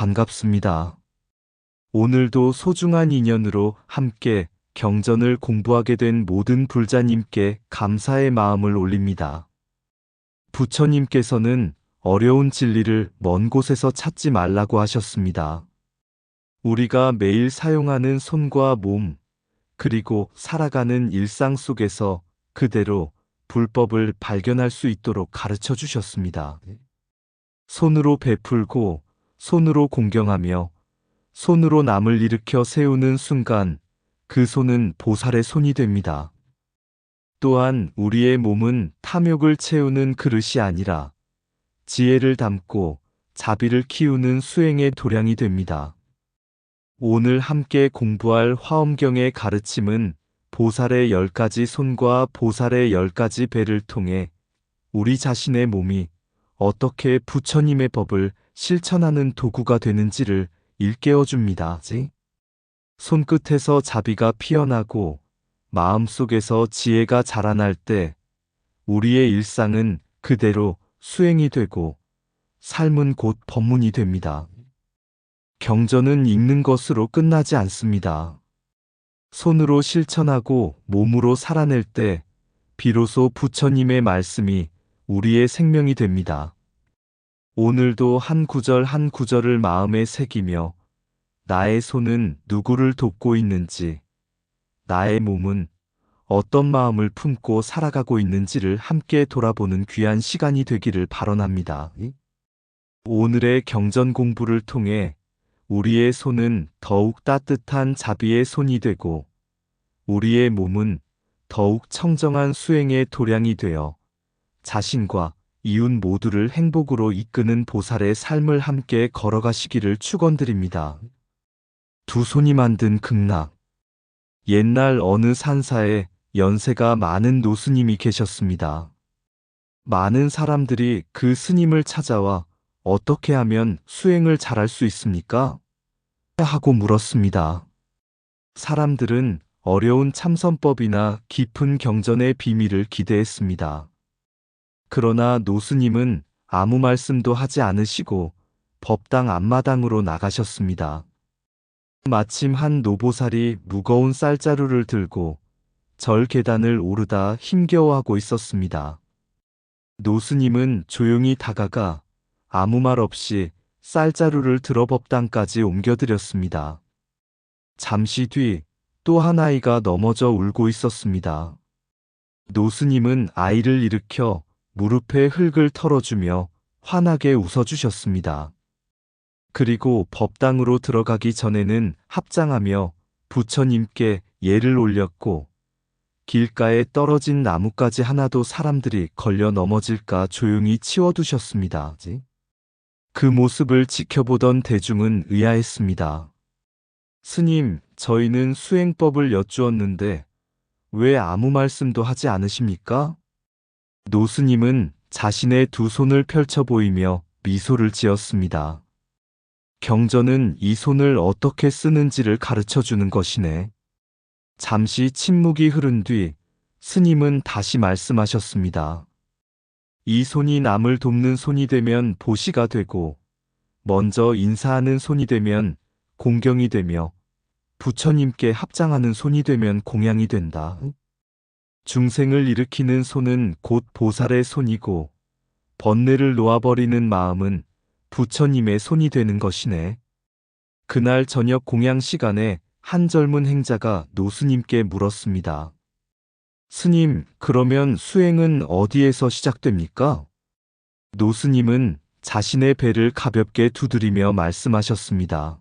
반갑습니다. 오늘도 소중한 인연으로 함께 경전을 공부하게 된 모든 불자님께 감사의 마음을 올립니다. 부처님께서는 어려운 진리를 먼 곳에서 찾지 말라고 하셨습니다. 우리가 매일 사용하는 손과 몸, 그리고 살아가는 일상 속에서 그대로 불법을 발견할 수 있도록 가르쳐 주셨습니다. 손으로 베풀고, 손으로 공경하며, 손으로 남을 일으켜 세우는 순간 그 손은 보살의 손이 됩니다. 또한 우리의 몸은 탐욕을 채우는 그릇이 아니라 지혜를 담고 자비를 키우는 수행의 도량이 됩니다. 오늘 함께 공부할 화엄경의 가르침은 보살의 10가지 손과 보살의 10가지 배를 통해 우리 자신의 몸이 어떻게 부처님의 법을 실천하는 도구가 되는지를 일깨워 줍니다. 손끝에서 자비가 피어나고 마음속에서 지혜가 자라날 때 우리의 일상은 그대로 수행이 되고 삶은 곧 법문이 됩니다. 경전은 읽는 것으로 끝나지 않습니다. 손으로 실천하고 몸으로 살아낼 때 비로소 부처님의 말씀이 우리의 생명이 됩니다. 오늘도 한 구절 한 구절을 마음에 새기며 나의 손은 누구를 돕고 있는지, 나의 몸은 어떤 마음을 품고 살아가고 있는지를 함께 돌아보는 귀한 시간이 되기를 발언합니다. 오늘의 경전 공부를 통해 우리의 손은 더욱 따뜻한 자비의 손이 되고 우리의 몸은 더욱 청정한 수행의 도량이 되어 자신과 이웃 모두를 행복으로 이끄는 보살의 삶을 함께 걸어가시기를 축원드립니다. 두 손이 만든 극락. 옛날 어느 산사에 연세가 많은 노스님이 계셨습니다. 많은 사람들이 그 스님을 찾아와 어떻게 하면 수행을 잘할 수 있습니까? 하고 물었습니다. 사람들은 어려운 참선법이나 깊은 경전의 비밀을 기대했습니다. 그러나 노스님은 아무 말씀도 하지 않으시고 법당 앞마당으로 나가셨습니다. 마침 한 노보살이 무거운 쌀자루를 들고 절 계단을 오르다 힘겨워하고 있었습니다. 노스님은 조용히 다가가 아무 말 없이 쌀자루를 들어 법당까지 옮겨드렸습니다. 잠시 뒤 또 한 아이가 넘어져 울고 있었습니다. 노스님은 아이를 일으켜 무릎에 흙을 털어주며 환하게 웃어주셨습니다. 그리고 법당으로 들어가기 전에는 합장하며 부처님께 예를 올렸고 길가에 떨어진 나뭇가지 하나도 사람들이 걸려 넘어질까 조용히 치워두셨습니다. 그 모습을 지켜보던 대중은 의아했습니다. 스님, 저희는 수행법을 여쭈었는데 왜 아무 말씀도 하지 않으십니까? 노스님은 자신의 두 손을 펼쳐 보이며 미소를 지었습니다. 경전은 이 손을 어떻게 쓰는지를 가르쳐 주는 것이네. 잠시 침묵이 흐른 뒤 스님은 다시 말씀하셨습니다. 이 손이 남을 돕는 손이 되면 보시가 되고 먼저 인사하는 손이 되면 공경이 되며 부처님께 합장하는 손이 되면 공양이 된다. 중생을 일으키는 손은 곧 보살의 손이고 번뇌를 놓아버리는 마음은 부처님의 손이 되는 것이네. 그날 저녁 공양 시간에 한 젊은 행자가 노스님께 물었습니다. 스님, 그러면 수행은 어디에서 시작됩니까? 노스님은 자신의 배를 가볍게 두드리며 말씀하셨습니다.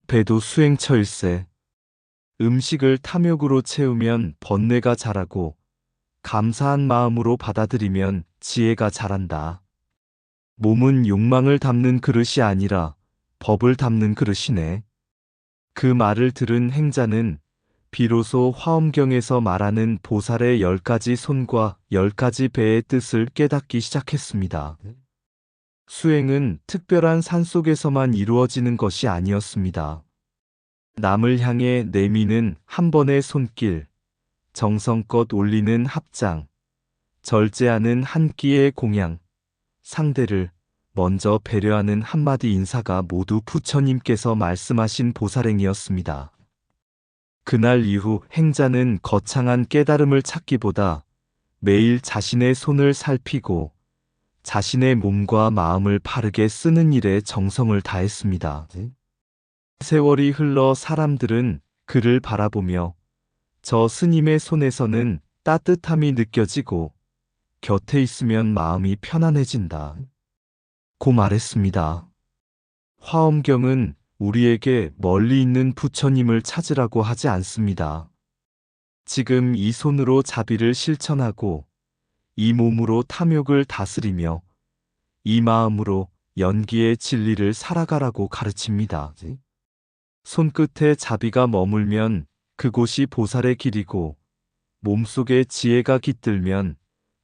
배도 수행처일세. 음식을 탐욕으로 채우면 번뇌가 자라고 감사한 마음으로 받아들이면 지혜가 자란다. 몸은 욕망을 담는 그릇이 아니라 법을 담는 그릇이네. 그 말을 들은 행자는 비로소 화엄경에서 말하는 보살의 10가지 손과 10가지 배의 뜻을 깨닫기 시작했습니다. 수행은 특별한 산속에서만 이루어지는 것이 아니었습니다. 남을 향해 내미는 한 번의 손길, 정성껏 올리는 합장, 절제하는 한 끼의 공양, 상대를 먼저 배려하는 한마디 인사가 모두 부처님께서 말씀하신 보살행이었습니다. 그날 이후 행자는 거창한 깨달음을 찾기보다 매일 자신의 손을 살피고 자신의 몸과 마음을 바르게 쓰는 일에 정성을 다했습니다. 세월이 흘러 사람들은 그를 바라보며 저 스님의 손에서는 따뜻함이 느껴지고 곁에 있으면 마음이 편안해진다 고 말했습니다. 화엄경은 우리에게 멀리 있는 부처님을 찾으라고 하지 않습니다. 지금 이 손으로 자비를 실천하고 이 몸으로 탐욕을 다스리며 이 마음으로 연기의 진리를 살아가라고 가르칩니다. 손끝에 자비가 머물면 그곳이 보살의 길이고 몸속에 지혜가 깃들면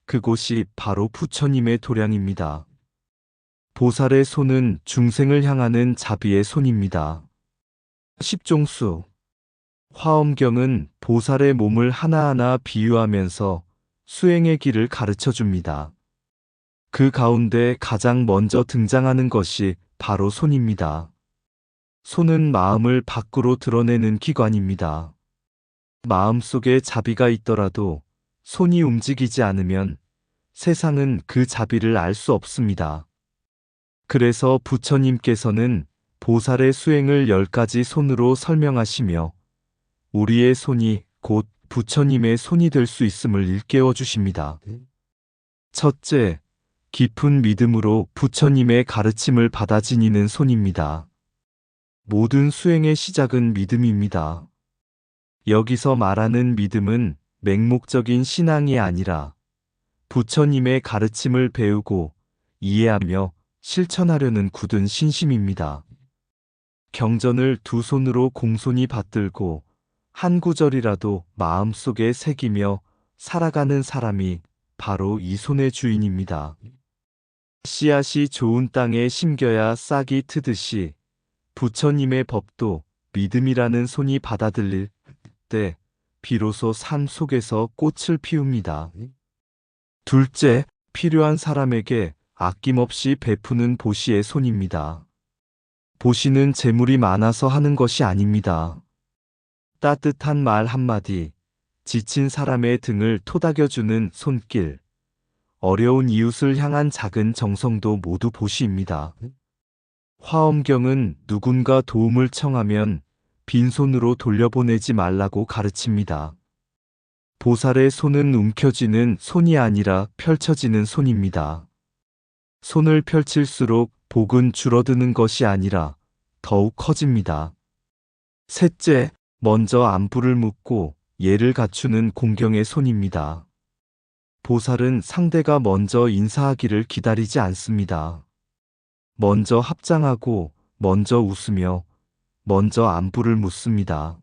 그곳이 바로 부처님의 도량입니다. 보살의 손은 중생을 향하는 자비의 손입니다. 십종수 화엄경은 보살의 몸을 하나하나 비유하면서 수행의 길을 가르쳐 줍니다. 그 가운데 가장 먼저 등장하는 것이 바로 손입니다. 손은 마음을 밖으로 드러내는 기관입니다. 마음속에 자비가 있더라도 손이 움직이지 않으면 세상은 그 자비를 알 수 없습니다. 그래서 부처님께서는 보살의 수행을 10가지 손으로 설명하시며 우리의 손이 곧 부처님의 손이 될 수 있음을 일깨워 주십니다. 첫째, 깊은 믿음으로 부처님의 가르침을 받아 지니는 손입니다. 모든 수행의 시작은 믿음입니다. 여기서 말하는 믿음은 맹목적인 신앙이 아니라 부처님의 가르침을 배우고 이해하며 실천하려는 굳은 신심입니다. 경전을 두 손으로 공손히 받들고 한 구절이라도 마음속에 새기며 살아가는 사람이 바로 이 손의 주인입니다. 씨앗이 좋은 땅에 심겨야 싹이 트듯이 부처님의 법도 믿음이라는 손이 받아들일 때 비로소 삶 속에서 꽃을 피웁니다. 둘째, 필요한 사람에게 아낌없이 베푸는 보시의 손입니다. 보시는 재물이 많아서 하는 것이 아닙니다. 따뜻한 말 한마디, 지친 사람의 등을 토닥여주는 손길, 어려운 이웃을 향한 작은 정성도 모두 보시입니다. 화엄경은 누군가 도움을 청하면 빈손으로 돌려보내지 말라고 가르칩니다. 보살의 손은 움켜쥐는 손이 아니라 펼쳐지는 손입니다. 손을 펼칠수록 복은 줄어드는 것이 아니라 더욱 커집니다. 셋째, 먼저 안부를 묻고 예를 갖추는 공경의 손입니다. 보살은 상대가 먼저 인사하기를 기다리지 않습니다. 먼저 합장하고 먼저 웃으며 먼저 안부를 묻습니다.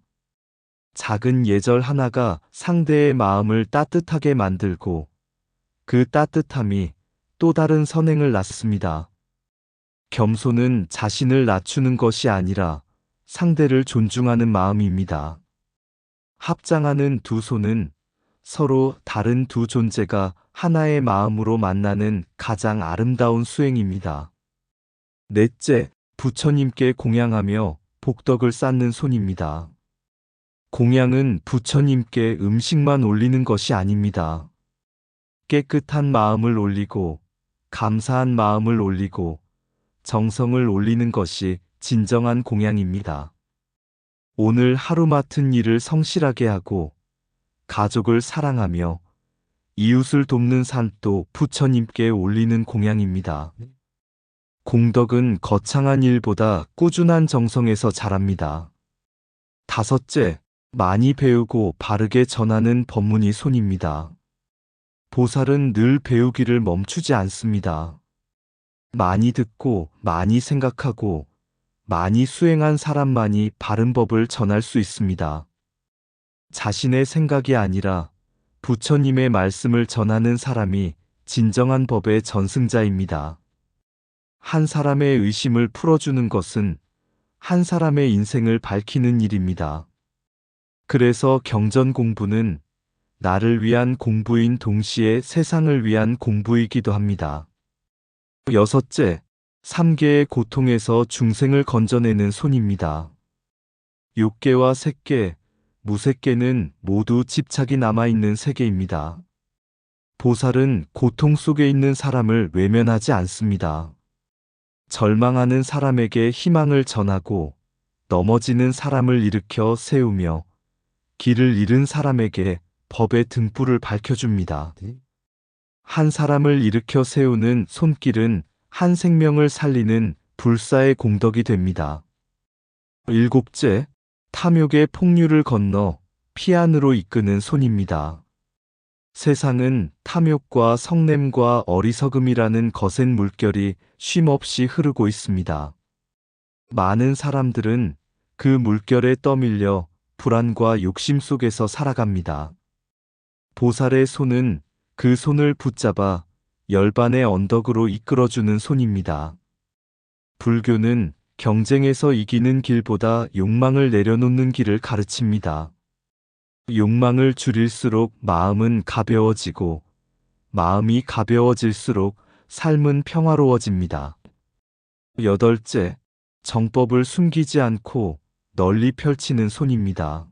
작은 예절 하나가 상대의 마음을 따뜻하게 만들고 그 따뜻함이 또 다른 선행을 낳습니다. 겸손은 자신을 낮추는 것이 아니라 상대를 존중하는 마음입니다. 합장하는 두 손은 서로 다른 두 존재가 하나의 마음으로 만나는 가장 아름다운 수행입니다. 넷째, 부처님께 공양하며 복덕을 쌓는 손입니다. 공양은 부처님께 음식만 올리는 것이 아닙니다. 깨끗한 마음을 올리고 감사한 마음을 올리고 정성을 올리는 것이 진정한 공양입니다. 오늘 하루 맡은 일을 성실하게 하고 가족을 사랑하며 이웃을 돕는 삶도 부처님께 올리는 공양입니다. 공덕은 거창한 일보다 꾸준한 정성에서 자랍니다. 다섯째, 많이 배우고 바르게 전하는 법문이 손입니다. 보살은 늘 배우기를 멈추지 않습니다. 많이 듣고 많이 생각하고 많이 수행한 사람만이 바른 법을 전할 수 있습니다. 자신의 생각이 아니라 부처님의 말씀을 전하는 사람이 진정한 법의 전승자입니다. 한 사람의 의심을 풀어주는 것은 한 사람의 인생을 밝히는 일입니다. 그래서 경전 공부는 나를 위한 공부인 동시에 세상을 위한 공부이기도 합니다. 여섯째, 3개의 고통에서 중생을 건져내는 손입니다. 욕계와 색계, 무색계는 모두 집착이 남아있는 세계입니다. 보살은 고통 속에 있는 사람을 외면하지 않습니다. 절망하는 사람에게 희망을 전하고 넘어지는 사람을 일으켜 세우며 길을 잃은 사람에게 법의 등불을 밝혀줍니다. 한 사람을 일으켜 세우는 손길은 한 생명을 살리는 불사의 공덕이 됩니다. 7째, 탐욕의 폭류를 건너 피안으로 이끄는 손입니다. 세상은 탐욕과 성냄과 어리석음이라는 거센 물결이 쉼없이 흐르고 있습니다. 많은 사람들은 그 물결에 떠밀려 불안과 욕심 속에서 살아갑니다. 보살의 손은 그 손을 붙잡아 열반의 언덕으로 이끌어주는 손입니다. 불교는 경쟁에서 이기는 길보다 욕망을 내려놓는 길을 가르칩니다. 욕망을 줄일수록 마음은 가벼워지고 마음이 가벼워질수록 삶은 평화로워집니다. 8째, 정법을 숨기지 않고 널리 펼치는 손입니다.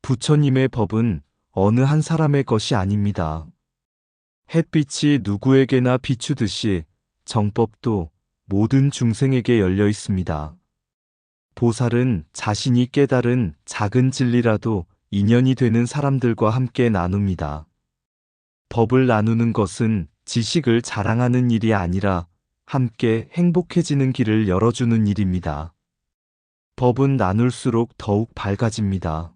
부처님의 법은 어느 한 사람의 것이 아닙니다. 햇빛이 누구에게나 비추듯이 정법도 모든 중생에게 열려 있습니다. 보살은 자신이 깨달은 작은 진리라도 인연이 되는 사람들과 함께 나눕니다. 법을 나누는 것은 지식을 자랑하는 일이 아니라 함께 행복해지는 길을 열어주는 일입니다. 법은 나눌수록 더욱 밝아집니다.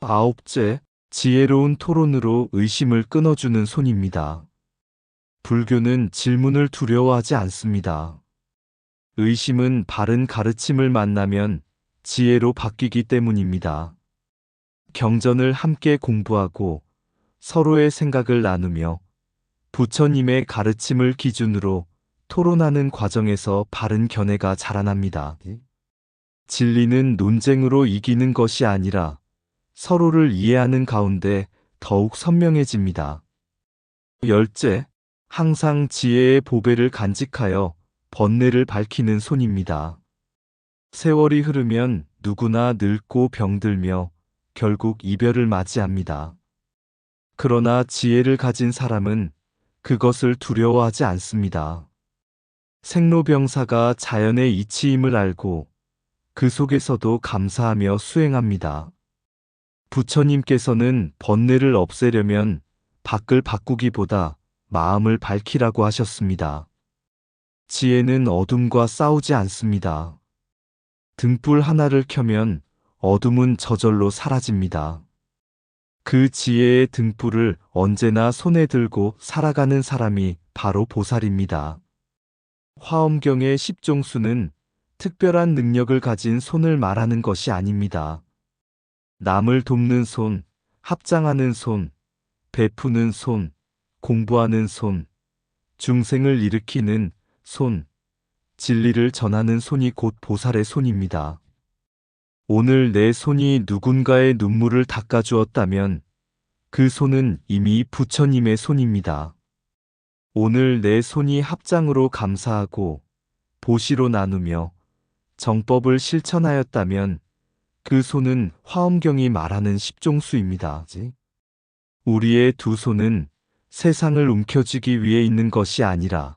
9째, 지혜로운 토론으로 의심을 끊어주는 손입니다. 불교는 질문을 두려워하지 않습니다. 의심은 바른 가르침을 만나면 지혜로 바뀌기 때문입니다. 경전을 함께 공부하고 서로의 생각을 나누며 부처님의 가르침을 기준으로 토론하는 과정에서 바른 견해가 자라납니다. 진리는 논쟁으로 이기는 것이 아니라 서로를 이해하는 가운데 더욱 선명해집니다. 10째, 항상 지혜의 보배를 간직하여 번뇌를 밝히는 손입니다. 세월이 흐르면 누구나 늙고 병들며 결국 이별을 맞이합니다. 그러나 지혜를 가진 사람은 그것을 두려워하지 않습니다. 생로병사가 자연의 이치임을 알고 그 속에서도 감사하며 수행합니다. 부처님께서는 번뇌를 없애려면 밖을 바꾸기보다 마음을 밝히라고 하셨습니다. 지혜는 어둠과 싸우지 않습니다. 등불 하나를 켜면 어둠은 저절로 사라집니다. 그 지혜의 등불을 언제나 손에 들고 살아가는 사람이 바로 보살입니다. 화엄경의 십종수는 특별한 능력을 가진 손을 말하는 것이 아닙니다. 남을 돕는 손, 합장하는 손, 베푸는 손, 공부하는 손, 중생을 일으키는 손, 진리를 전하는 손이 곧 보살의 손입니다. 오늘 내 손이 누군가의 눈물을 닦아주었다면 그 손은 이미 부처님의 손입니다. 오늘 내 손이 합장으로 감사하고 보시로 나누며 정법을 실천하였다면 그 손은 화엄경이 말하는 십종수입니다. 우리의 두 손은 세상을 움켜쥐기 위해 있는 것이 아니라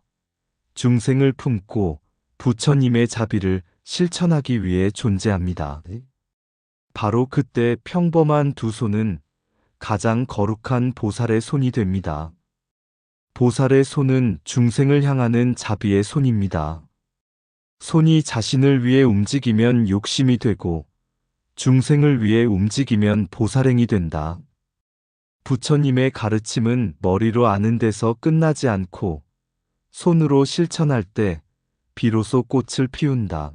중생을 품고 부처님의 자비를 실천하기 위해 존재합니다. 바로 그때 평범한 두 손은 가장 거룩한 보살의 손이 됩니다. 보살의 손은 중생을 향하는 자비의 손입니다. 손이 자신을 위해 움직이면 욕심이 되고 중생을 위해 움직이면 보살행이 된다. 부처님의 가르침은 머리로 아는 데서 끝나지 않고 손으로 실천할 때 비로소 꽃을 피운다.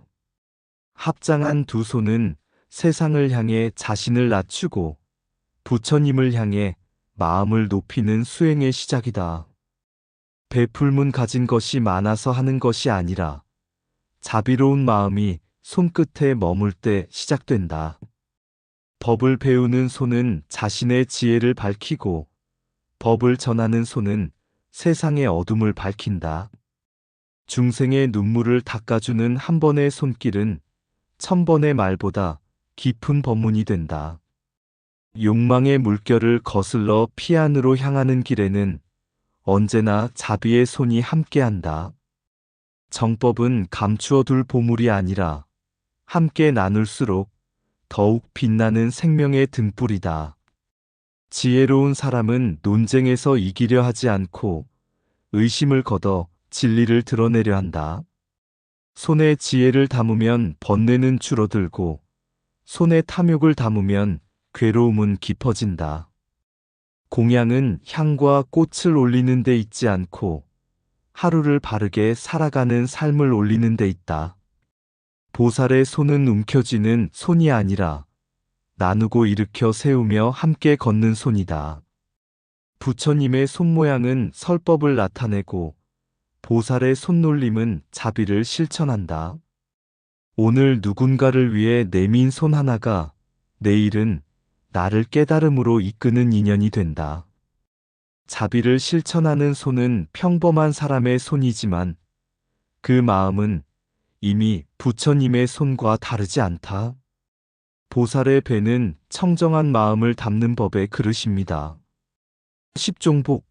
합장한 두 손은 세상을 향해 자신을 낮추고 부처님을 향해 마음을 높이는 수행의 시작이다. 베풀문 가진 것이 많아서 하는 것이 아니라 자비로운 마음이 손끝에 머물 때 시작된다. 법을 배우는 손은 자신의 지혜를 밝히고 법을 전하는 손은 세상의 어둠을 밝힌다. 중생의 눈물을 닦아주는 한 번의 손길은 1000번의 말보다 깊은 법문이 된다. 욕망의 물결을 거슬러 피안으로 향하는 길에는 언제나 자비의 손이 함께한다. 정법은 감추어둘 보물이 아니라 함께 나눌수록 더욱 빛나는 생명의 등불이다. 지혜로운 사람은 논쟁에서 이기려 하지 않고 의심을 걷어 진리를 드러내려 한다. 손에 지혜를 담으면 번뇌는 줄어들고 손에 탐욕을 담으면 괴로움은 깊어진다. 공양은 향과 꽃을 올리는 데 있지 않고 하루를 바르게 살아가는 삶을 올리는 데 있다. 보살의 손은 움켜쥐는 손이 아니라 나누고 일으켜 세우며 함께 걷는 손이다. 부처님의 손모양은 설법을 나타내고 보살의 손놀림은 자비를 실천한다. 오늘 누군가를 위해 내민 손 하나가 내일은 나를 깨달음으로 이끄는 인연이 된다. 자비를 실천하는 손은 평범한 사람의 손이지만 그 마음은 이미 부처님의 손과 다르지 않다. 보살의 배는 청정한 마음을 담는 법의 그릇입니다. 십종복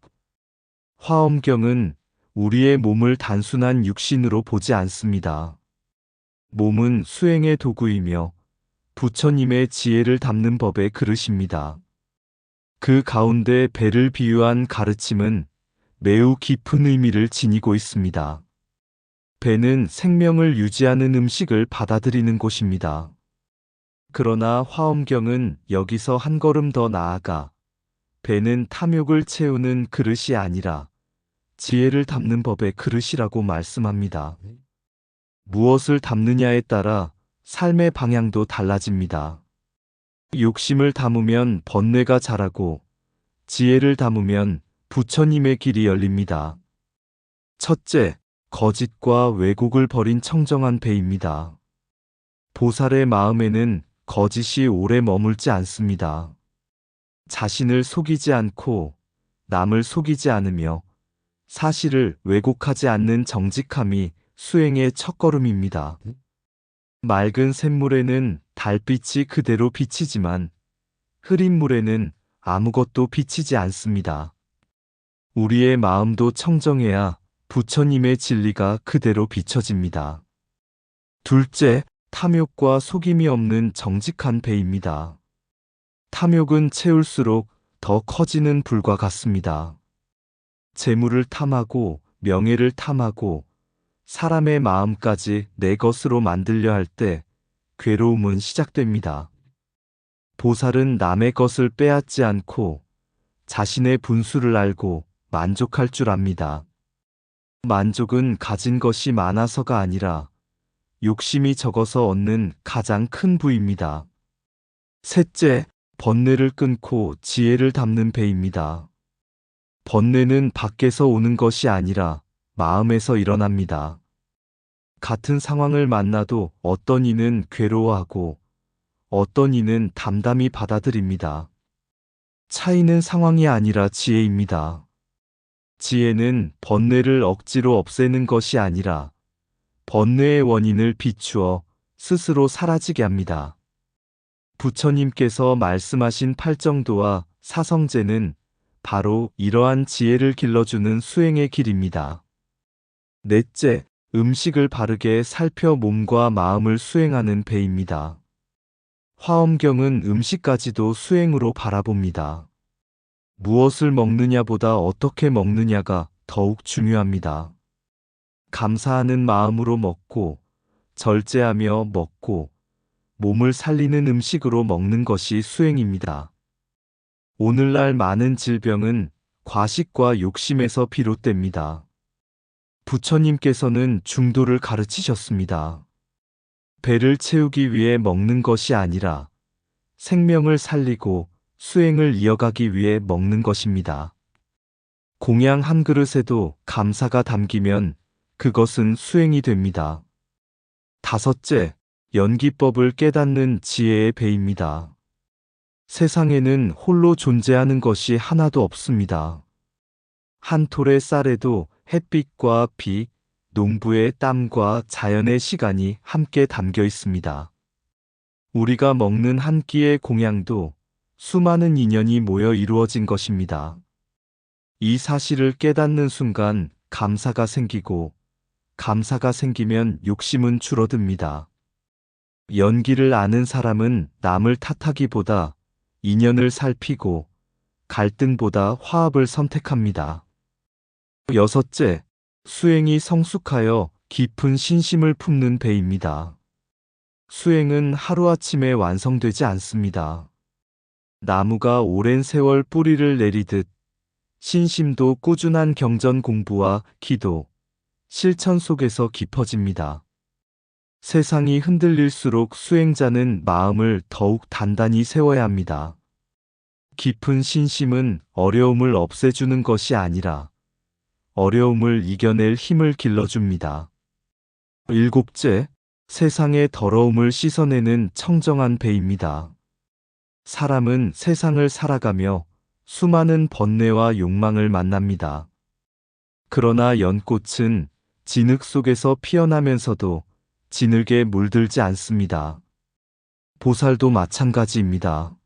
화엄경은 우리의 몸을 단순한 육신으로 보지 않습니다. 몸은 수행의 도구이며 부처님의 지혜를 담는 법의 그릇입니다. 그 가운데 배를 비유한 가르침은 매우 깊은 의미를 지니고 있습니다. 배는 생명을 유지하는 음식을 받아들이는 곳입니다. 그러나 화엄경은 여기서 한 걸음 더 나아가 배는 탐욕을 채우는 그릇이 아니라 지혜를 담는 법의 그릇이라고 말씀합니다. 무엇을 담느냐에 따라 삶의 방향도 달라집니다. 욕심을 담으면 번뇌가 자라고 지혜를 담으면 부처님의 길이 열립니다. 첫째, 거짓과 왜곡을 버린 청정한 배입니다. 보살의 마음에는 거짓이 오래 머물지 않습니다. 자신을 속이지 않고 남을 속이지 않으며 사실을 왜곡하지 않는 정직함이 수행의 첫걸음입니다. 맑은 샘물에는 달빛이 그대로 비치지만 흐린 물에는 아무것도 비치지 않습니다. 우리의 마음도 청정해야 부처님의 진리가 그대로 비춰집니다. 둘째, 탐욕과 속임이 없는 정직한 배입니다. 탐욕은 채울수록 더 커지는 불과 같습니다. 재물을 탐하고 명예를 탐하고 사람의 마음까지 내 것으로 만들려 할 때 괴로움은 시작됩니다. 보살은 남의 것을 빼앗지 않고 자신의 분수를 알고 만족할 줄 압니다. 만족은 가진 것이 많아서가 아니라 욕심이 적어서 얻는 가장 큰 부입니다. 셋째, 번뇌를 끊고 지혜를 담는 배입니다. 번뇌는 밖에서 오는 것이 아니라 마음에서 일어납니다. 같은 상황을 만나도 어떤 이는 괴로워하고 어떤 이는 담담히 받아들입니다. 차이는 상황이 아니라 지혜입니다. 지혜는 번뇌를 억지로 없애는 것이 아니라 번뇌의 원인을 비추어 스스로 사라지게 합니다. 부처님께서 말씀하신 팔정도와 사성제는 바로 이러한 지혜를 길러주는 수행의 길입니다. 넷째, 음식을 바르게 살펴 몸과 마음을 수행하는 배입니다. 화엄경은 음식까지도 수행으로 바라봅니다. 무엇을 먹느냐보다 어떻게 먹느냐가 더욱 중요합니다. 감사하는 마음으로 먹고 절제하며 먹고 몸을 살리는 음식으로 먹는 것이 수행입니다. 오늘날 많은 질병은 과식과 욕심에서 비롯됩니다. 부처님께서는 중도를 가르치셨습니다. 배를 채우기 위해 먹는 것이 아니라 생명을 살리고 수행을 이어가기 위해 먹는 것입니다. 공양 한 그릇에도 감사가 담기면 그것은 수행이 됩니다. 다섯째, 연기법을 깨닫는 지혜의 배입니다. 세상에는 홀로 존재하는 것이 하나도 없습니다. 한 톨의 쌀에도 햇빛과 비, 농부의 땀과 자연의 시간이 함께 담겨 있습니다. 우리가 먹는 한 끼의 공양도 수많은 인연이 모여 이루어진 것입니다. 이 사실을 깨닫는 순간 감사가 생기고, 감사가 생기면 욕심은 줄어듭니다. 연기를 아는 사람은 남을 탓하기보다 인연을 살피고 갈등보다 화합을 선택합니다. 여섯째, 수행이 성숙하여 깊은 신심을 품는 배입니다. 수행은 하루아침에 완성되지 않습니다. 나무가 오랜 세월 뿌리를 내리듯 신심도 꾸준한 경전 공부와 기도, 실천 속에서 깊어집니다. 세상이 흔들릴수록 수행자는 마음을 더욱 단단히 세워야 합니다. 깊은 신심은 어려움을 없애주는 것이 아니라 어려움을 이겨낼 힘을 길러줍니다. 일곱째, 세상의 더러움을 씻어내는 청정한 배입니다. 사람은 세상을 살아가며 수많은 번뇌와 욕망을 만납니다. 그러나 연꽃은 진흙 속에서 피어나면서도 진흙에 물들지 않습니다. 보살도 마찬가지입니다.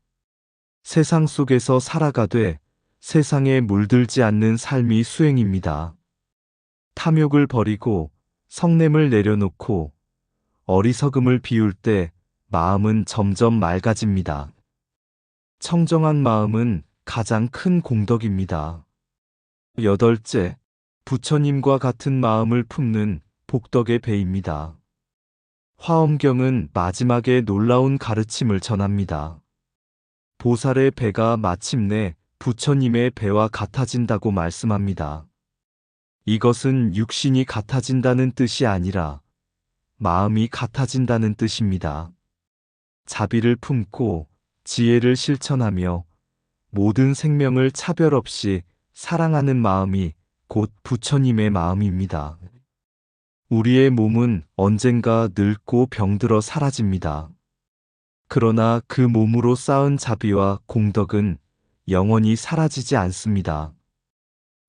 세상 속에서 살아가되 세상에 물들지 않는 삶이 수행입니다. 탐욕을 버리고 성냄을 내려놓고 어리석음을 비울 때 마음은 점점 맑아집니다. 청정한 마음은 가장 큰 공덕입니다. 여덟째, 부처님과 같은 마음을 품는 복덕의 배입니다. 화엄경은 마지막에 놀라운 가르침을 전합니다. 보살의 배가 마침내 부처님의 배와 같아진다고 말씀합니다. 이것은 육신이 같아진다는 뜻이 아니라 마음이 같아진다는 뜻입니다. 자비를 품고 지혜를 실천하며 모든 생명을 차별 없이 사랑하는 마음이 곧 부처님의 마음입니다. 우리의 몸은 언젠가 늙고 병들어 사라집니다. 그러나 그 몸으로 쌓은 자비와 공덕은 영원히 사라지지 않습니다.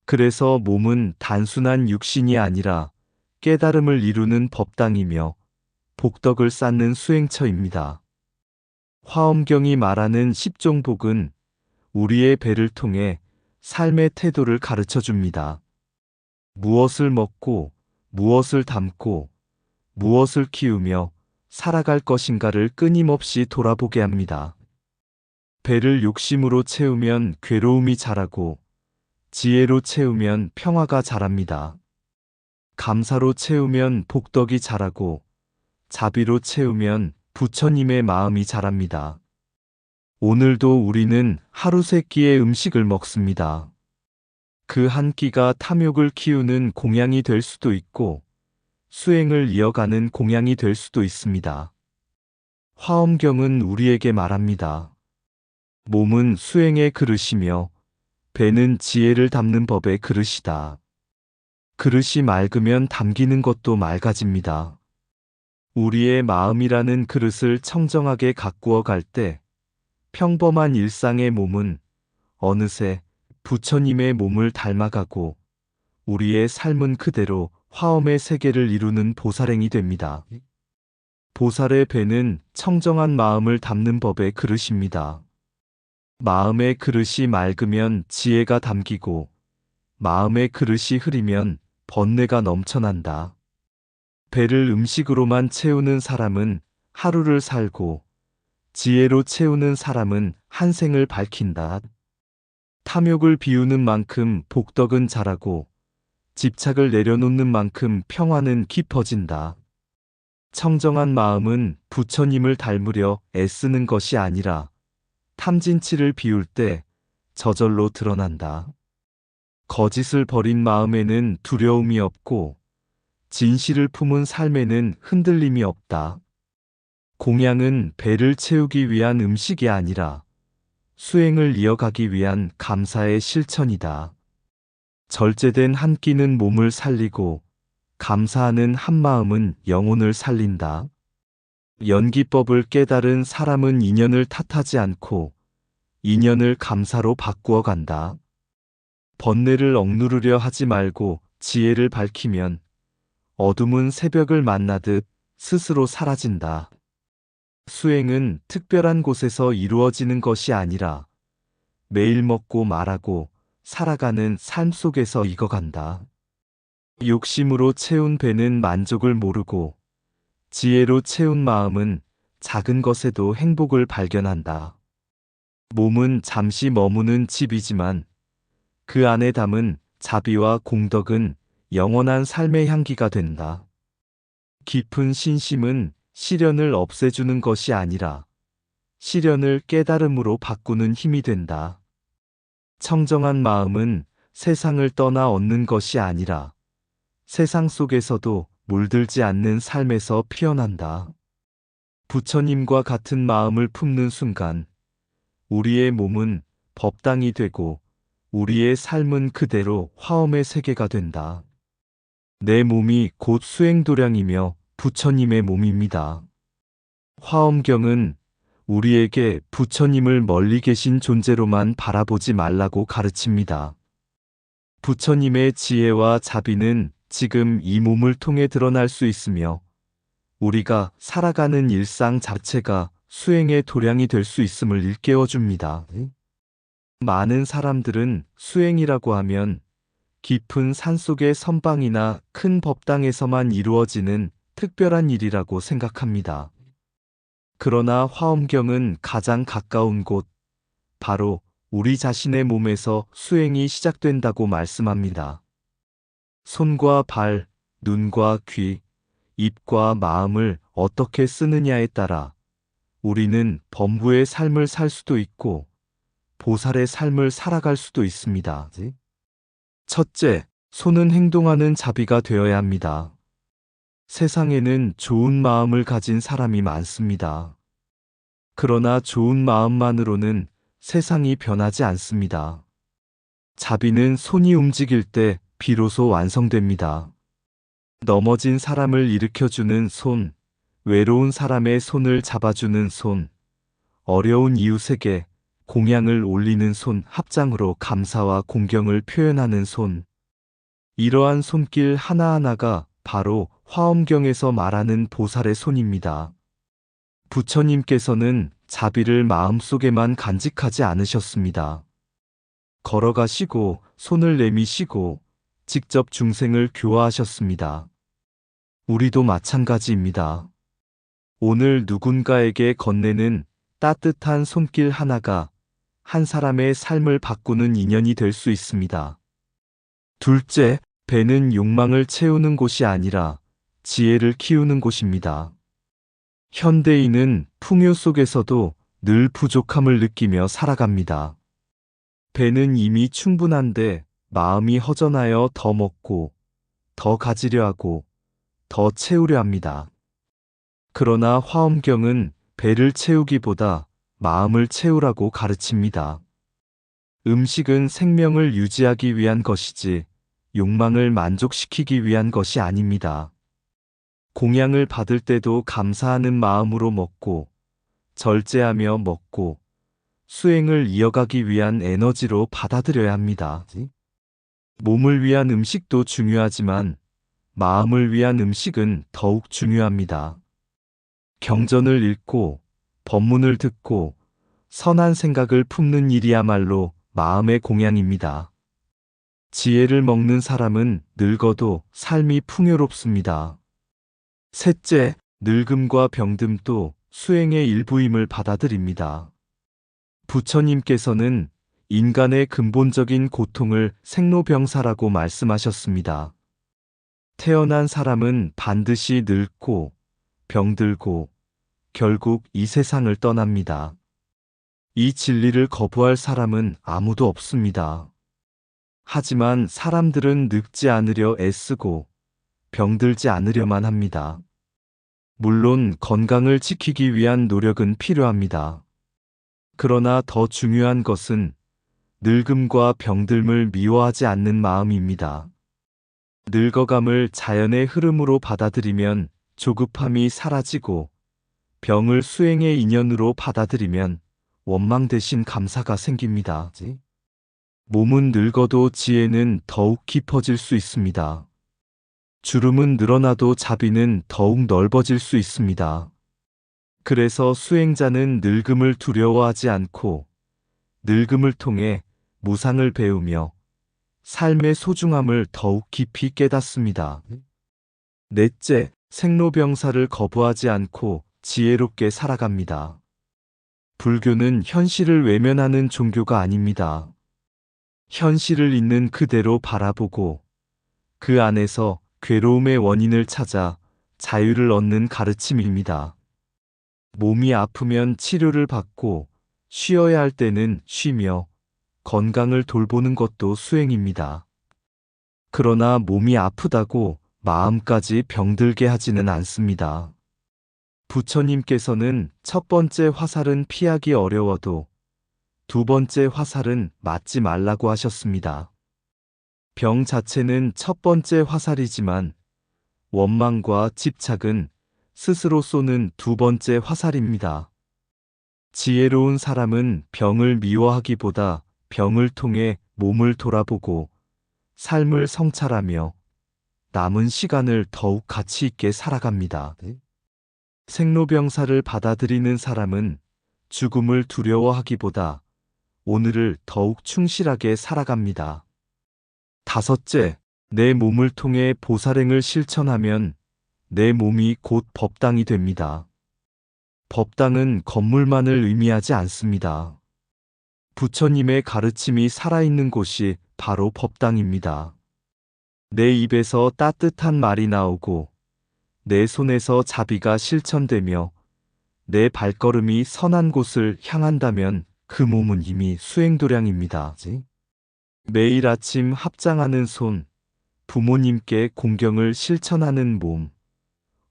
그래서 몸은 단순한 육신이 아니라 깨달음을 이루는 법당이며 복덕을 쌓는 수행처입니다. 화엄경이 말하는 십종복은 우리의 배를 통해 삶의 태도를 가르쳐 줍니다. 무엇을 먹고 무엇을 담고 무엇을 키우며 살아갈 것인가를 끊임없이 돌아보게 합니다. 배를 욕심으로 채우면 괴로움이 자라고 지혜로 채우면 평화가 자랍니다. 감사로 채우면 복덕이 자라고 자비로 채우면 부처님의 마음이 자랍니다. 오늘도 우리는 하루 세 끼의 음식을 먹습니다. 그 한 끼가 탐욕을 키우는 공양이 될 수도 있고 수행을 이어가는 공양이 될 수도 있습니다. 화엄경은 우리에게 말합니다. 몸은 수행의 그릇이며 배는 지혜를 담는 법의 그릇이다. 그릇이 맑으면 담기는 것도 맑아집니다. 우리의 마음이라는 그릇을 청정하게 가꾸어 갈 때 평범한 일상의 몸은 어느새 부처님의 몸을 닮아가고 우리의 삶은 그대로 화엄의 세계를 이루는 보살행이 됩니다. 보살의 배는 청정한 마음을 담는 법의 그릇입니다. 마음의 그릇이 맑으면 지혜가 담기고 마음의 그릇이 흐리면 번뇌가 넘쳐난다. 배를 음식으로만 채우는 사람은 하루를 살고 지혜로 채우는 사람은 한 생을 밝힌다. 탐욕을 비우는 만큼 복덕은 자라고 집착을 내려놓는 만큼 평화는 깊어진다. 청정한 마음은 부처님을 닮으려 애쓰는 것이 아니라 탐진치를 비울 때 저절로 드러난다. 거짓을 버린 마음에는 두려움이 없고 진실을 품은 삶에는 흔들림이 없다. 공양은 배를 채우기 위한 음식이 아니라 수행을 이어가기 위한 감사의 실천이다. 절제된 한 끼는 몸을 살리고 감사하는 한 마음은 영혼을 살린다. 연기법을 깨달은 사람은 인연을 탓하지 않고 인연을 감사로 바꾸어 간다. 번뇌를 억누르려 하지 말고 지혜를 밝히면 어둠은 새벽을 만나듯 스스로 사라진다. 수행은 특별한 곳에서 이루어지는 것이 아니라 매일 먹고 말하고 살아가는 삶 속에서 익어간다. 욕심으로 채운 배는 만족을 모르고 지혜로 채운 마음은 작은 것에도 행복을 발견한다. 몸은 잠시 머무는 집이지만 그 안에 담은 자비와 공덕은 영원한 삶의 향기가 된다. 깊은 신심은 시련을 없애주는 것이 아니라 시련을 깨달음으로 바꾸는 힘이 된다. 청정한 마음은 세상을 떠나 얻는 것이 아니라 세상 속에서도 물들지 않는 삶에서 피어난다. 부처님과 같은 마음을 품는 순간 우리의 몸은 법당이 되고 우리의 삶은 그대로 화엄의 세계가 된다. 내 몸이 곧 수행도량이며 부처님의 몸입니다. 화엄경은 우리에게 부처님을 멀리 계신 존재로만 바라보지 말라고 가르칩니다. 부처님의 지혜와 자비는 지금 이 몸을 통해 드러날 수 있으며 우리가 살아가는 일상 자체가 수행의 도량이 될 수 있음을 일깨워줍니다. 많은 사람들은 수행이라고 하면 깊은 산속의 선방이나 큰 법당에서만 이루어지는 특별한 일이라고 생각합니다. 그러나 화엄경은 가장 가까운 곳, 바로 우리 자신의 몸에서 수행이 시작된다고 말씀합니다. 손과 발, 눈과 귀, 입과 마음을 어떻게 쓰느냐에 따라 우리는 범부의 삶을 살 수도 있고 보살의 삶을 살아갈 수도 있습니다. 첫째, 손은 행동하는 자비가 되어야 합니다. 세상에는 좋은 마음을 가진 사람이 많습니다. 그러나 좋은 마음만으로는 세상이 변하지 않습니다. 자비는 손이 움직일 때 비로소 완성됩니다. 넘어진 사람을 일으켜주는 손, 외로운 사람의 손을 잡아주는 손, 어려운 이웃에게 공양을 올리는 손, 합장으로 감사와 공경을 표현하는 손. 이러한 손길 하나하나가 바로 화엄경에서 말하는 보살의 손입니다. 부처님께서는 자비를 마음속에만 간직하지 않으셨습니다. 걸어가시고 손을 내미시고 직접 중생을 교화하셨습니다. 우리도 마찬가지입니다. 오늘 누군가에게 건네는 따뜻한 손길 하나가 한 사람의 삶을 바꾸는 인연이 될 수 있습니다. 둘째, 배는 욕망을 채우는 곳이 아니라 지혜를 키우는 곳입니다. 현대인은 풍요 속에서도 늘 부족함을 느끼며 살아갑니다. 배는 이미 충분한데 마음이 허전하여 더 먹고, 더 가지려 하고, 더 채우려 합니다. 그러나 화엄경은 배를 채우기보다 마음을 채우라고 가르칩니다. 음식은 생명을 유지하기 위한 것이지 욕망을 만족시키기 위한 것이 아닙니다. 공양을 받을 때도 감사하는 마음으로 먹고, 절제하며 먹고, 수행을 이어가기 위한 에너지로 받아들여야 합니다. 몸을 위한 음식도 중요하지만 마음을 위한 음식은 더욱 중요합니다. 경전을 읽고 법문을 듣고 선한 생각을 품는 일이야말로 마음의 공양입니다. 지혜를 먹는 사람은 늙어도 삶이 풍요롭습니다. 셋째, 늙음과 병듦도 수행의 일부임을 받아들입니다. 부처님께서는 인간의 근본적인 고통을 생로병사라고 말씀하셨습니다. 태어난 사람은 반드시 늙고 병들고 결국 이 세상을 떠납니다. 이 진리를 거부할 사람은 아무도 없습니다. 하지만 사람들은 늙지 않으려 애쓰고 병들지 않으려만 합니다. 물론 건강을 지키기 위한 노력은 필요합니다. 그러나 더 중요한 것은 늙음과 병듦을 미워하지 않는 마음입니다. 늙어감을 자연의 흐름으로 받아들이면 조급함이 사라지고 병을 수행의 인연으로 받아들이면 원망 대신 감사가 생깁니다. 몸은 늙어도 지혜는 더욱 깊어질 수 있습니다. 주름은 늘어나도 자비는 더욱 넓어질 수 있습니다. 그래서 수행자는 늙음을 두려워하지 않고 늙음을 통해 무상을 배우며 삶의 소중함을 더욱 깊이 깨닫습니다. 넷째, 생로병사를 거부하지 않고 지혜롭게 살아갑니다. 불교는 현실을 외면하는 종교가 아닙니다. 현실을 있는 그대로 바라보고 그 안에서 괴로움의 원인을 찾아 자유를 얻는 가르침입니다. 몸이 아프면 치료를 받고 쉬어야 할 때는 쉬며 건강을 돌보는 것도 수행입니다. 그러나 몸이 아프다고 마음까지 병들게 하지는 않습니다. 부처님께서는 첫 번째 화살은 피하기 어려워도 두 번째 화살은 맞지 말라고 하셨습니다. 병 자체는 첫 번째 화살이지만 원망과 집착은 스스로 쏘는 두 번째 화살입니다. 지혜로운 사람은 병을 미워하기보다 병을 통해 몸을 돌아보고 삶을 성찰하며 남은 시간을 더욱 가치 있게 살아갑니다. 생로병사를 받아들이는 사람은 죽음을 두려워하기보다 오늘을 더욱 충실하게 살아갑니다. 다섯째, 내 몸을 통해 보살행을 실천하면 내 몸이 곧 법당이 됩니다. 법당은 건물만을 의미하지 않습니다. 부처님의 가르침이 살아있는 곳이 바로 법당입니다. 내 입에서 따뜻한 말이 나오고 내 손에서 자비가 실천되며 내 발걸음이 선한 곳을 향한다면 그 몸은 이미 수행도량입니다. 매일 아침 합장하는 손, 부모님께 공경을 실천하는 몸,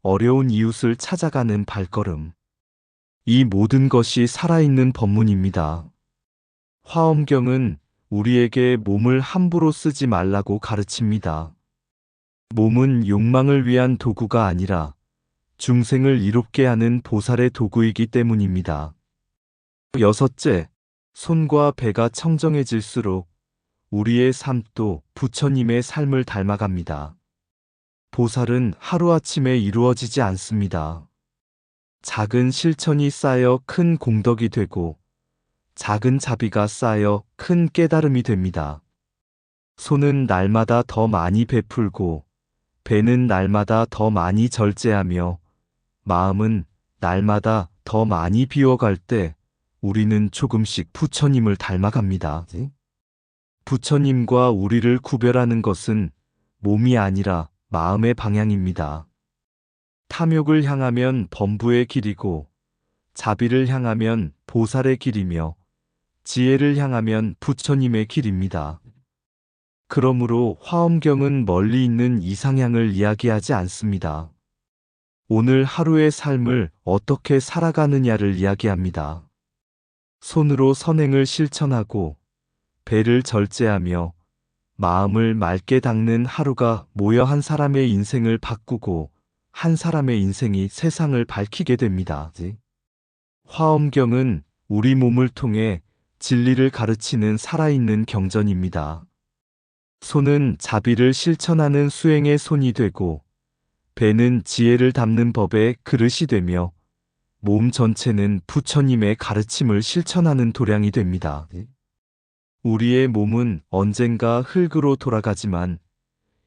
어려운 이웃을 찾아가는 발걸음. 이 모든 것이 살아있는 법문입니다. 화엄경은 우리에게 몸을 함부로 쓰지 말라고 가르칩니다. 몸은 욕망을 위한 도구가 아니라 중생을 이롭게 하는 보살의 도구이기 때문입니다. 여섯째, 손과 배가 청정해질수록 우리의 삶도 부처님의 삶을 닮아갑니다. 보살은 하루아침에 이루어지지 않습니다. 작은 실천이 쌓여 큰 공덕이 되고 작은 자비가 쌓여 큰 깨달음이 됩니다. 손은 날마다 더 많이 베풀고 배는 날마다 더 많이 절제하며 마음은 날마다 더 많이 비워갈 때 우리는 조금씩 부처님을 닮아갑니다. 부처님과 우리를 구별하는 것은 몸이 아니라 마음의 방향입니다. 탐욕을 향하면 범부의 길이고 자비를 향하면 보살의 길이며 지혜를 향하면 부처님의 길입니다. 그러므로 화엄경은 멀리 있는 이상향을 이야기하지 않습니다. 오늘 하루의 삶을 어떻게 살아가느냐를 이야기합니다. 손으로 선행을 실천하고 배를 절제하며 마음을 맑게 닦는 하루가 모여 한 사람의 인생을 바꾸고 한 사람의 인생이 세상을 밝히게 됩니다. 화엄경은 우리 몸을 통해 진리를 가르치는 살아있는 경전입니다. 손은 자비를 실천하는 수행의 손이 되고 배는 지혜를 담는 법의 그릇이 되며 몸 전체는 부처님의 가르침을 실천하는 도량이 됩니다. 우리의 몸은 언젠가 흙으로 돌아가지만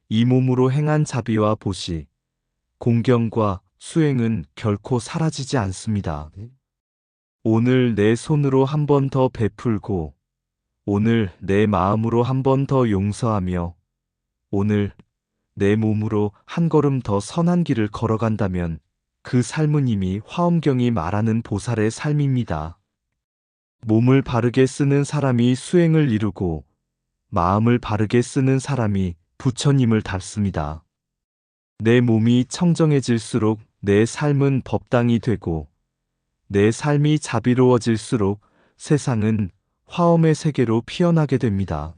이 몸으로 행한 자비와 보시, 공경과 수행은 결코 사라지지 않습니다. 오늘 내 손으로 한 번 더 베풀고 오늘 내 마음으로 한 번 더 용서하며 오늘 내 몸으로 한 걸음 더 선한 길을 걸어간다면 그 삶은 이미 화엄경이 말하는 보살의 삶입니다. 몸을 바르게 쓰는 사람이 수행을 이루고 마음을 바르게 쓰는 사람이 부처님을 닮습니다. 내 몸이 청정해질수록 내 삶은 법당이 되고 내 삶이 자비로워질수록 세상은 화엄의 세계로 피어나게 됩니다.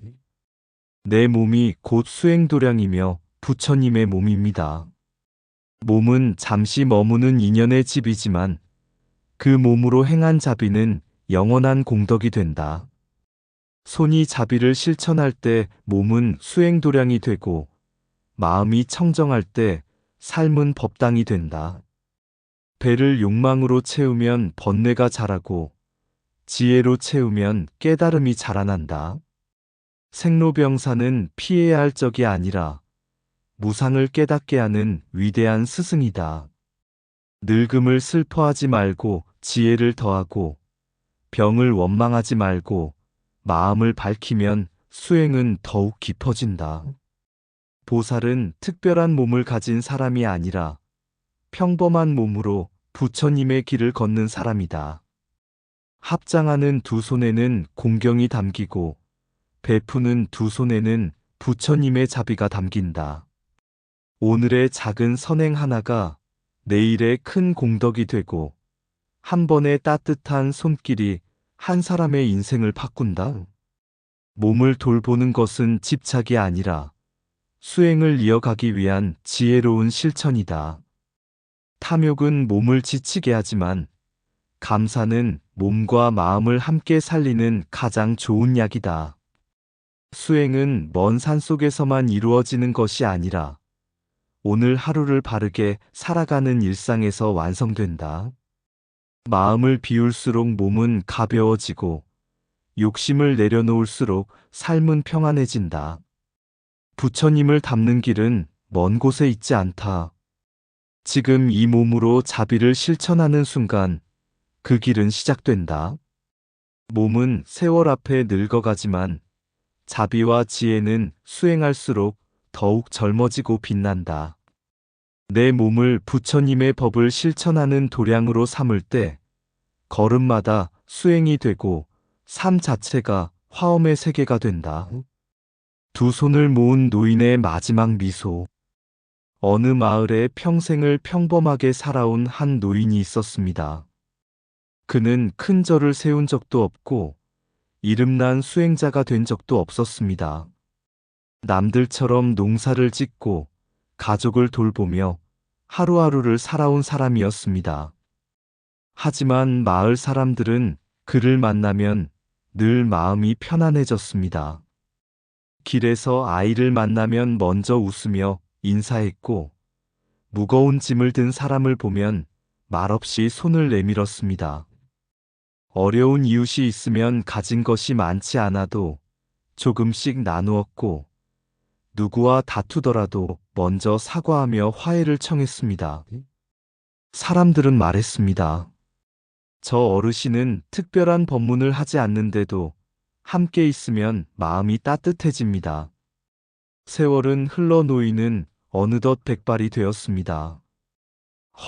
내 몸이 곧 수행도량이며 부처님의 몸입니다. 몸은 잠시 머무는 인연의 집이지만 그 몸으로 행한 자비는 영원한 공덕이 된다. 손이 자비를 실천할 때 몸은 수행도량이 되고 마음이 청정할 때 삶은 법당이 된다. 배를 욕망으로 채우면 번뇌가 자라고 지혜로 채우면 깨달음이 자라난다. 생로병사는 피해야 할 적이 아니라 무상을 깨닫게 하는 위대한 스승이다. 늙음을 슬퍼하지 말고 지혜를 더하고 병을 원망하지 말고 마음을 밝히면 수행은 더욱 깊어진다. 보살은 특별한 몸을 가진 사람이 아니라 평범한 몸으로 부처님의 길을 걷는 사람이다. 합장하는 두 손에는 공경이 담기고 베푸는 두 손에는 부처님의 자비가 담긴다. 오늘의 작은 선행 하나가 내일의 큰 공덕이 되고 한 번의 따뜻한 손길이 한 사람의 인생을 바꾼다. 몸을 돌보는 것은 집착이 아니라 수행을 이어가기 위한 지혜로운 실천이다. 탐욕은 몸을 지치게 하지만 감사는 몸과 마음을 함께 살리는 가장 좋은 약이다. 수행은 먼 산속에서만 이루어지는 것이 아니라 오늘 하루를 바르게 살아가는 일상에서 완성된다. 마음을 비울수록 몸은 가벼워지고 욕심을 내려놓을수록 삶은 평안해진다. 부처님을 닮는 길은 먼 곳에 있지 않다. 지금 이 몸으로 자비를 실천하는 순간 그 길은 시작된다. 몸은 세월 앞에 늙어가지만 자비와 지혜는 수행할수록 더욱 젊어지고 빛난다. 내 몸을 부처님의 법을 실천하는 도량으로 삼을 때 걸음마다 수행이 되고 삶 자체가 화엄의 세계가 된다. 두 손을 모은 노인의 마지막 미소. 어느 마을에 평생을 평범하게 살아온 한 노인이 있었습니다. 그는 큰 절을 세운 적도 없고 이름난 수행자가 된 적도 없었습니다. 남들처럼 농사를 짓고 가족을 돌보며 하루하루를 살아온 사람이었습니다. 하지만 마을 사람들은 그를 만나면 늘 마음이 편안해졌습니다. 길에서 아이를 만나면 먼저 웃으며 인사했고 무거운 짐을 든 사람을 보면 말없이 손을 내밀었습니다. 어려운 이웃이 있으면 가진 것이 많지 않아도 조금씩 나누었고 누구와 다투더라도 먼저 사과하며 화해를 청했습니다. 사람들은 말했습니다. 저 어르신은 특별한 법문을 하지 않는데도 함께 있으면 마음이 따뜻해집니다. 세월은 흘러 노인은 어느덧 백발이 되었습니다.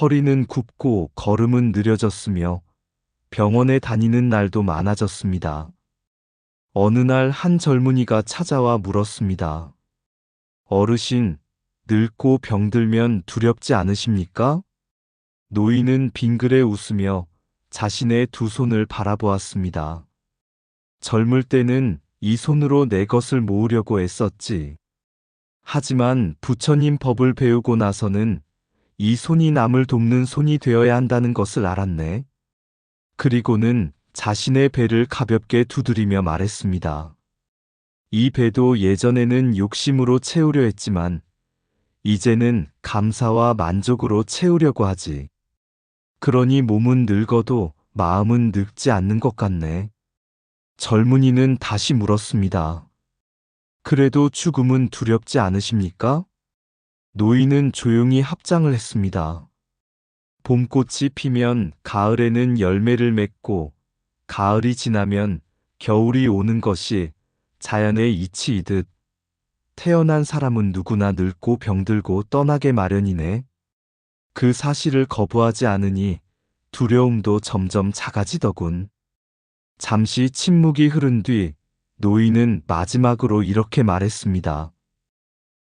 허리는 굽고 걸음은 느려졌으며 병원에 다니는 날도 많아졌습니다. 어느 날 한 젊은이가 찾아와 물었습니다. 어르신, 늙고 병들면 두렵지 않으십니까? 노인은 빙그레 웃으며 자신의 두 손을 바라보았습니다. 젊을 때는 이 손으로 내 것을 모으려고 애썼지. 하지만 부처님 법을 배우고 나서는 이 손이 남을 돕는 손이 되어야 한다는 것을 알았네. 그리고는 자신의 배를 가볍게 두드리며 말했습니다. 이 배도 예전에는 욕심으로 채우려 했지만 이제는 감사와 만족으로 채우려고 하지. 그러니 몸은 늙어도 마음은 늙지 않는 것 같네. 젊은이는 다시 물었습니다. 그래도 죽음은 두렵지 않으십니까? 노인은 조용히 합장을 했습니다. 봄꽃이 피면 가을에는 열매를 맺고 가을이 지나면 겨울이 오는 것이 자연의 이치이듯 태어난 사람은 누구나 늙고 병들고 떠나게 마련이네. 그 사실을 거부하지 않으니 두려움도 점점 작아지더군. 잠시 침묵이 흐른 뒤 노인은 마지막으로 이렇게 말했습니다.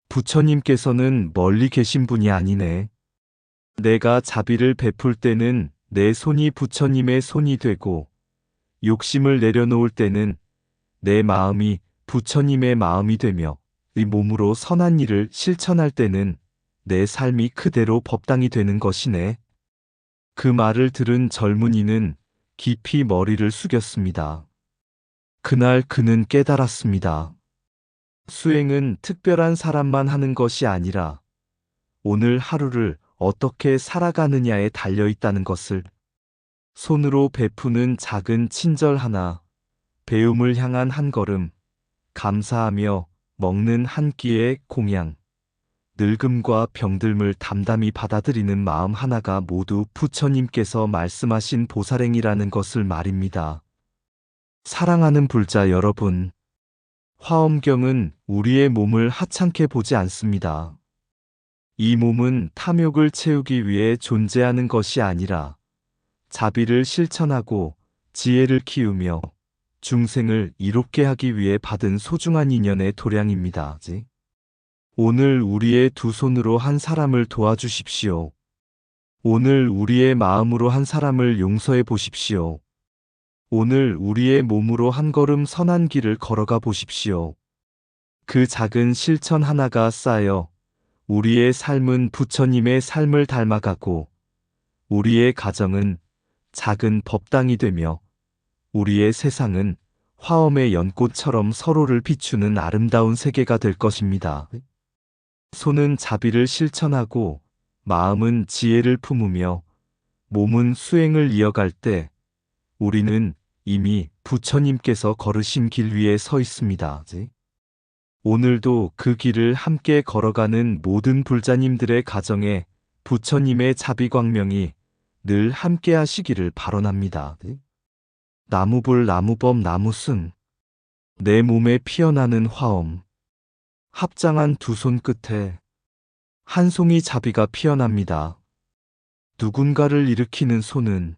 부처님께서는 멀리 계신 분이 아니네. 내가 자비를 베풀 때는 내 손이 부처님의 손이 되고 욕심을 내려놓을 때는 내 마음이 부처님의 마음이 되며 이 몸으로 선한 일을 실천할 때는 내 삶이 그대로 법당이 되는 것이네. 그 말을 들은 젊은이는 깊이 머리를 숙였습니다. 그날 그는 깨달았습니다. 수행은 특별한 사람만 하는 것이 아니라 오늘 하루를 어떻게 살아가느냐에 달려 있다는 것을 손으로 베푸는 작은 친절 하나, 배움을 향한 한 걸음, 감사하며 먹는 한 끼의 공양, 늙음과 병듦을 담담히 받아들이는 마음 하나가 모두 부처님께서 말씀하신 보살행이라는 것을 말입니다. 사랑하는 불자 여러분, 화엄경은 우리의 몸을 하찮게 보지 않습니다. 이 몸은 탐욕을 채우기 위해 존재하는 것이 아니라 자비를 실천하고 지혜를 키우며 중생을 이롭게 하기 위해 받은 소중한 인연의 도량입니다. 오늘 우리의 두 손으로 한 사람을 도와주십시오. 오늘 우리의 마음으로 한 사람을 용서해 보십시오. 오늘 우리의 몸으로 한 걸음 선한 길을 걸어가 보십시오. 그 작은 실천 하나가 쌓여 우리의 삶은 부처님의 삶을 닮아가고 우리의 가정은 작은 법당이 되며 우리의 세상은 화엄의 연꽃처럼 서로를 비추는 아름다운 세계가 될 것입니다. 손은 자비를 실천하고 마음은 지혜를 품으며 몸은 수행을 이어갈 때 우리는 이미 부처님께서 걸으신 길 위에 서 있습니다. 오늘도 그 길을 함께 걸어가는 모든 불자님들의 가정에 부처님의 자비광명이 늘 함께 하시기를 발언합니다. 나무불 나무법 나무승, 내 몸에 피어나는 화엄, 합장한 두 손 끝에 한 송이 자비가 피어납니다. 누군가를 일으키는 손은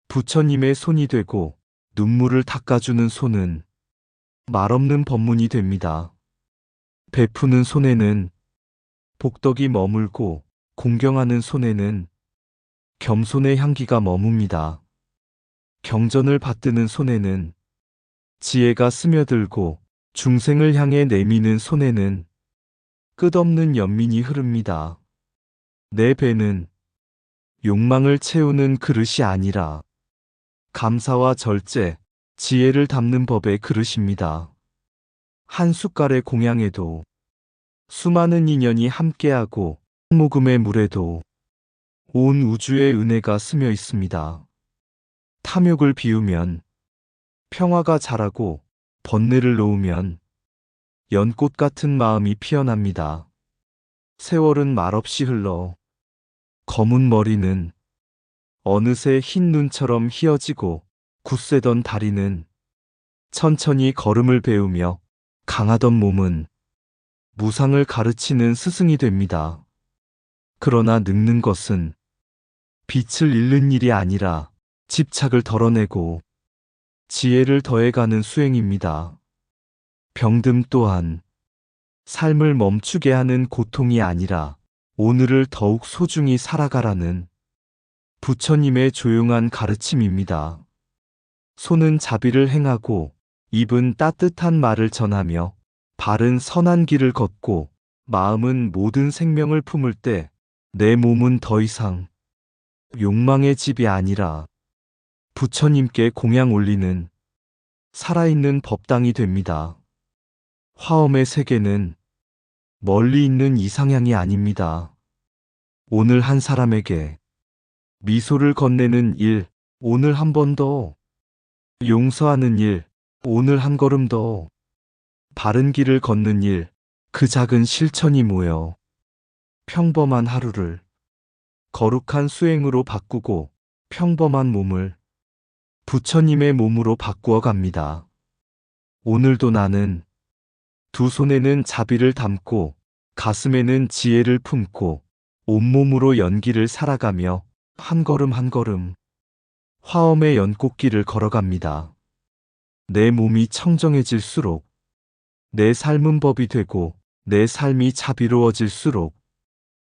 부처님의 손이 되고 눈물을 닦아주는 손은 말없는 법문이 됩니다. 베푸는 손에는 복덕이 머물고 공경하는 손에는 겸손의 향기가 머뭅니다. 경전을 받드는 손에는 지혜가 스며들고 중생을 향해 내미는 손에는 끝없는 연민이 흐릅니다. 내 배는 욕망을 채우는 그릇이 아니라 감사와 절제, 지혜를 담는 법의 그릇입니다. 한 숟갈의 공양에도 수많은 인연이 함께하고 한 모금의 물에도 온 우주의 은혜가 스며 있습니다. 탐욕을 비우면 평화가 자라고 번뇌를 놓으면 연꽃 같은 마음이 피어납니다. 세월은 말없이 흘러 검은 머리는 어느새 흰 눈처럼 희어지고 굳세던 다리는 천천히 걸음을 배우며 강하던 몸은 무상을 가르치는 스승이 됩니다. 그러나 늙는 것은 빛을 잃는 일이 아니라 집착을 덜어내고 지혜를 더해가는 수행입니다. 병듦 또한 삶을 멈추게 하는 고통이 아니라 오늘을 더욱 소중히 살아가라는 부처님의 조용한 가르침입니다. 손은 자비를 행하고 입은 따뜻한 말을 전하며 발은 선한 길을 걷고 마음은 모든 생명을 품을 때 내 몸은 더 이상 욕망의 집이 아니라 부처님께 공양 올리는 살아있는 법당이 됩니다. 화엄의 세계는 멀리 있는 이상향이 아닙니다. 오늘 한 사람에게 미소를 건네는 일, 오늘 한 번 더 용서하는 일, 오늘 한 걸음 더 바른 길을 걷는 일, 그 작은 실천이 모여 평범한 하루를 거룩한 수행으로 바꾸고 평범한 몸을 부처님의 몸으로 바꾸어 갑니다. 오늘도 나는 두 손에는 자비를 담고 가슴에는 지혜를 품고 온몸으로 연기를 살아가며 한 걸음 한 걸음 화엄의 연꽃길을 걸어갑니다. 내 몸이 청정해질수록 내 삶은 법이 되고 내 삶이 자비로워질수록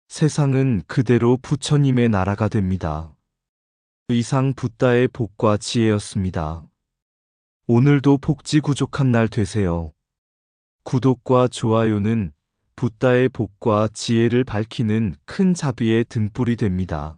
세상은 그대로 부처님의 나라가 됩니다. 이상 붓다의 복과 지혜였습니다. 오늘도 복지구족한 날 되세요. 구독과 좋아요는 붓다의 복과 지혜를 밝히는 큰 자비의 등불이 됩니다.